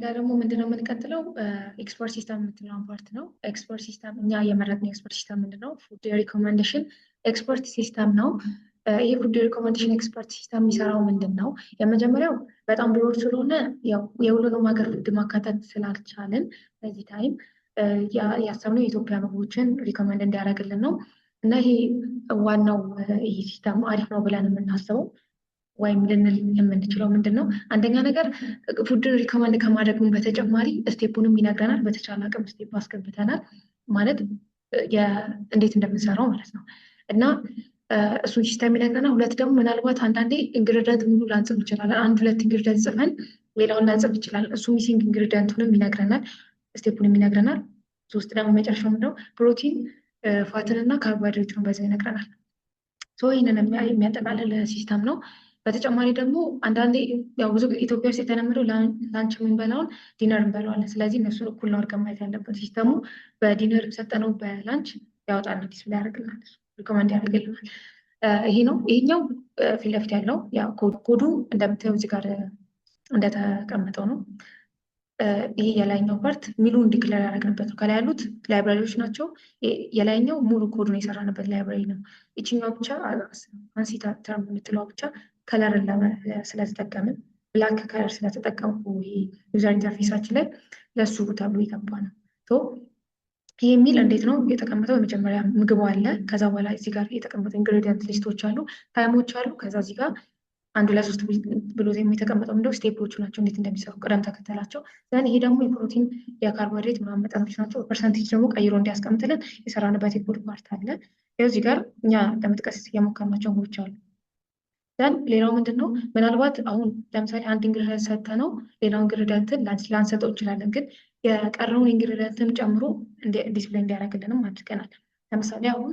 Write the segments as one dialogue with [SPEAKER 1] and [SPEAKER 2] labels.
[SPEAKER 1] ጋር ደግሞ ምንድነው የምንቀጥለው ኤክስፖርት ሲስተም የምትለውን ፓርት ነው። ኤክስፖርት ሲስተም እኛ የመረጥነው ኤክስፖርት ሲስተም ምንድነው? ፉድ ሪኮመንዴሽን ኤክስፖርት ሲስተም ነው። ይሄ ፉድ ሪኮመንዴሽን ኤክስፖርት ሲስተም የሚሰራው ምንድን ነው? የመጀመሪያው በጣም ብሮድ ስለሆነ የሁሉንም ሀገር ፉድ ማካተት ስላልቻልን በዚህ ታይም ያሰብነው የኢትዮጵያ ምግቦችን ሪኮመንድ እንዲያደርግልን ነው። እና ይሄ ዋናው ይሄ ሲስተም አሪፍ ነው ብለን የምናስበው ወይም ልንል የምንችለው ምንድን ነው? አንደኛ ነገር ፉድን ሪኮመንድ ከማድረጉም በተጨማሪ ስቴፑንም ይነግረናል። በተቻለ አቅም ስቴፕ አስገብተናል ማለት እንዴት እንደምንሰራው ማለት ነው። እና እሱን ሲስተም ይነግረናል። ሁለት ደግሞ ምናልባት አንዳንዴ ኢንግሪዲየንት ሙሉ ላንጽፍ እንችላለን። አንድ ሁለት ኢንግሪዲየንት ጽፈን ሌላውን ላንጽፍ ይችላል። እሱ ሚሲንግ ኢንግሪዲየንቱንም ይነግረናል፣ ስቴፑንም ይነግረናል። ሶስት ደግሞ መጨረሻው ምንድነው? ፕሮቲን ፋትን እና ካርቦሃይድሬቱን በዛ ይነግረናል። ይህንን የሚያጠቃልል ሲስተም ነው። በተጨማሪ ደግሞ አንዳንዴ ያው ብዙ ኢትዮጵያ ውስጥ የተለመደው ላንች የምንበላውን ዲነር እንበላዋለን። ስለዚህ እነሱን እኩል ነው አድርገን ማየት ያለበት። ሲስተሙ በዲነር ሰጠነው በላንች ያወጣል፣ ዲስፕሌይ ያደርግልናል፣ ሪኮመንድ ያደርግልናል። ይሄ ነው። ይሄኛው ፊት ለፊት ያለው ኮዱ እንደምታየው እዚህ ጋር እንደተቀመጠው ነው። ይሄ የላይኛው ፓርት ሚሉን ዲክለር ያደረግንበት ነው። ከላይ ያሉት ላይብራሪዎች ናቸው። የላይኛው ሙሉ ኮዱን የሰራንበት ላይብራሪ ነው። ይችኛው ብቻ አንሲታ ተርም የምትለው ብቻ ከለርን ስለተጠቀምን ብላክ ከለር ስለተጠቀምኩ ዩዘር ኢንተርፌሳችን ላይ ለሱ ተብሎ የገባ ነው። ይህ የሚል እንዴት ነው የተቀመጠው? የመጀመሪያ ምግቡ አለ። ከዛ በኋላ እዚህ ጋር የተቀመጠው ኢንግሪዲየንት ሊስቶች አሉ፣ ታይሞች አሉ። ከዛ እዚህ ጋር 1 2 3 ብሎ የተቀመጠው ምንድነው? ስቴፖቹ ናቸው፣ እንዴት እንደሚሰሩ ቅደም ተከተላቸው። ዘን ይሄ ደግሞ የፕሮቲን የካርቦሃይድሬት ምናምን መጠኖች ናቸው። ፐርሰንቴጅ ደግሞ ቀይሮ እንዲያስቀምጥልን የሰራንበት የኮድ ፓርት አለ። ይኸው እዚህ ጋር እኛ ለመጥቀስ የሞከርናቸው ምግቦች አሉ። ዘን ሌላው ምንድን ነው? ምናልባት አሁን ለምሳሌ አንድ ኢንግሪዲየንት ሰጥተነው ሌላው ኢንግሪዲየንትን ላንሰጠው እንችላለን፣ ግን የቀረውን ኢንግሪዲየንትን ጨምሮ ዲስፕሌይ እንዲያደርግልንም አድርገናል። ለምሳሌ አሁን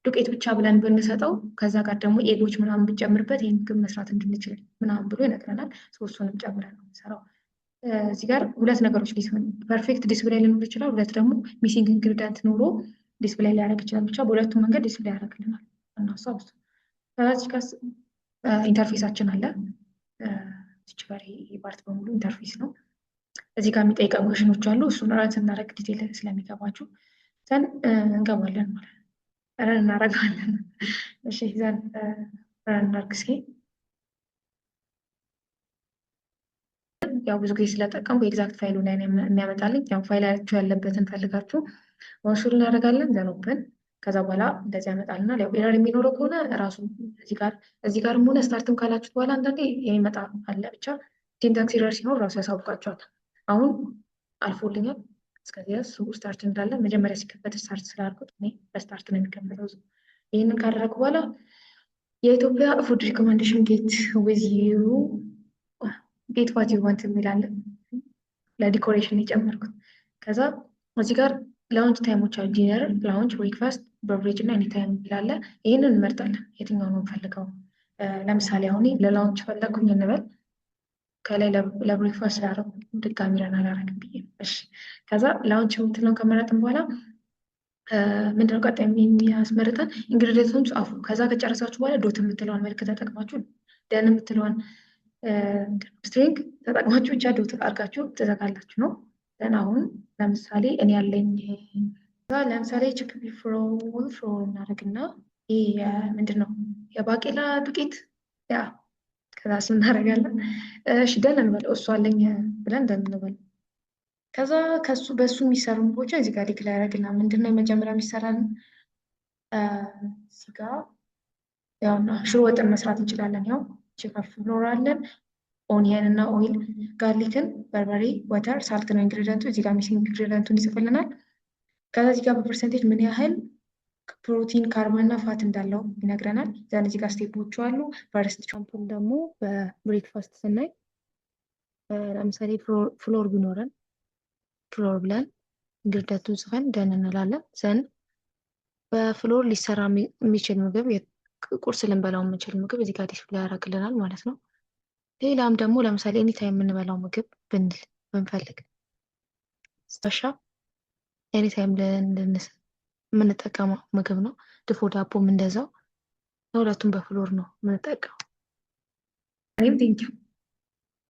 [SPEAKER 1] ዱቄት ብቻ ብለን ብንሰጠው ከዛ ጋር ደግሞ ኤጎች ምናምን ብንጨምርበት ይህን ምግብ መስራት እንድንችል ምናምን ብሎ ይነግረናል። ሶስቱንም ጨምረን ነው የምንሰራው። እዚህ ጋር ሁለት ነገሮች ፐርፌክት ዲስፕሌይ ሊኖር ይችላል፣ ሁለት ደግሞ ሚሲንግ ኢንግሪዲየንት ኖሮ ዲስፕሌይ ሊያደርግ ይችላል። ብቻ በሁለቱም መንገድ ዲስፕሌይ ያደርግልናል። እናሳው ኢንተርፌሳችን አለ። እዚህ ጋር ይሄ ፓርት በሙሉ ኢንተርፌስ ነው። እዚህ ጋር የሚጠይቀን ኮሽኖች አሉ። እሱን ራን ስናደርግ ዲቴል ስለሚገባችሁ ዘን እንገባለን ማለት ነው። ረን እናደርጋለን። እሺ ዘን ረን እናድርግ እስኪ። ያው ብዙ ጊዜ ስለጠቀምኩ ኤግዛክት ፋይሉ ላይ የሚያመጣልኝ ያው ፋይላችሁ ያለበትን ፈልጋችሁ ወንሱል እናደርጋለን። ዘን ኦፕን ከዛ በኋላ እንደዚህ ያመጣልና ያው ኤረር የሚኖረው ከሆነ ራሱ እዚህ ጋርም ሆነ ስታርትም ካላችሁት በኋላ አንዳንዴ የሚመጣ አለ። ብቻ ሲንታክስ ኤረር ሲኖር ራሱ ያሳውቃችኋል። አሁን አልፎልኛል። እስከዚህ ድረስ ስታርት እንዳለ መጀመሪያ ሲከፈት ስታርት ስላልኩት እኔ በስታርት ነው የሚከፈተው። ይህንን ካደረግኩ በኋላ የኢትዮጵያ ፉድ ሪኮመንዴሽን ጌት ዊዝ ዩ ጌት ዋት ዩ ዋንት የሚላለን ለዲኮሬሽን የጨመርኩት። ከዛ እዚህ ጋር ላውንች ታይሞች አሉ። ዲነር፣ ላውንች፣ ብሬክፋስት፣ በብሬጅ እና ኤኒ ታይም ይላለ። ይህንን እንመርጣለን የትኛው ነው የምፈልገው። ለምሳሌ አሁን ለላውንች ፈለግኩኝ እንበል። ከላይ ለብሬክፋስት ላደረጉ ድጋሚ ረን አላደርግም ብዬ እሺ። ከዛ ላውንች የምትለውን ከመረጥን በኋላ ምንድነው ቀጣይ የሚያስመርጠን? ኢንግሪዲየንቱን ጻፉ። ከዛ ከጨረሳችሁ በኋላ ዶት የምትለዋን መልክ ተጠቅማችሁ ደን የምትለዋን ስትሪንግ ተጠቅማችሁ ብቻ ዶት አድርጋችሁ ትዘጋላችሁ ነው። ደን አሁን ለምሳሌ እኔ ያለኝ ለምሳሌ ቺክን ፍሎር እናደርግና ይህ ምንድነው የባቄላ ዱቄት ያ ከዛ እሱ እናደርጋለን። እሺ ደን እንበለው፣ እሱ አለኝ ብለን ደን እንበለው። ከዛ በእሱ የሚሰሩ ምግቦች እዚህ ጋር ዲክሌር ያደርግና ምንድነው የመጀመሪያ የሚሰራን እዚህ ጋር ያውና ሽሮ ወጥን መስራት እንችላለን። ያው ቺክን ፍሎር አለን፣ ኦኒየን እና ኦይል፣ ጋርሊክን፣ በርበሬ፣ ወተር፣ ሳልት ነው ኢንግሪዲየንቱ። እዚህ ጋር ሚሲንግ ኢንግሪዲየንቱን ይጽፍልናል። ከዛ እዚህ ጋር በፐርሰንቴጅ ምን ያህል ፕሮቲን ካርቦን እና ፋት እንዳለው ይነግረናል። ዘን እዚህ ጋር ስቴፖቹ አሉ። ፈርስት ቻምፑን ደግሞ በብሬክፋስት ስናይ ለምሳሌ ፍሎር ቢኖረን ፍሎር ብለን ኢንግሪዲየንቱን ጽፈን ደን እንላለን። ዘን በፍሎር ሊሰራ የሚችል ምግብ ቁርስ ልንበላው የምንችል ምግብ እዚህ ጋር ዲስፕሌይ ያደርግልናል ማለት ነው። ሌላም ደግሞ ለምሳሌ ኤኒታይም የምንበላው ምግብ ብንፈልግ ስፔሻ ኤኒታይም የምንጠቀመው ምግብ ነው። ድፎ ዳቦም እንደዛው፣ ለሁለቱም በፍሎር ነው የምንጠቀመው። ቴንኪው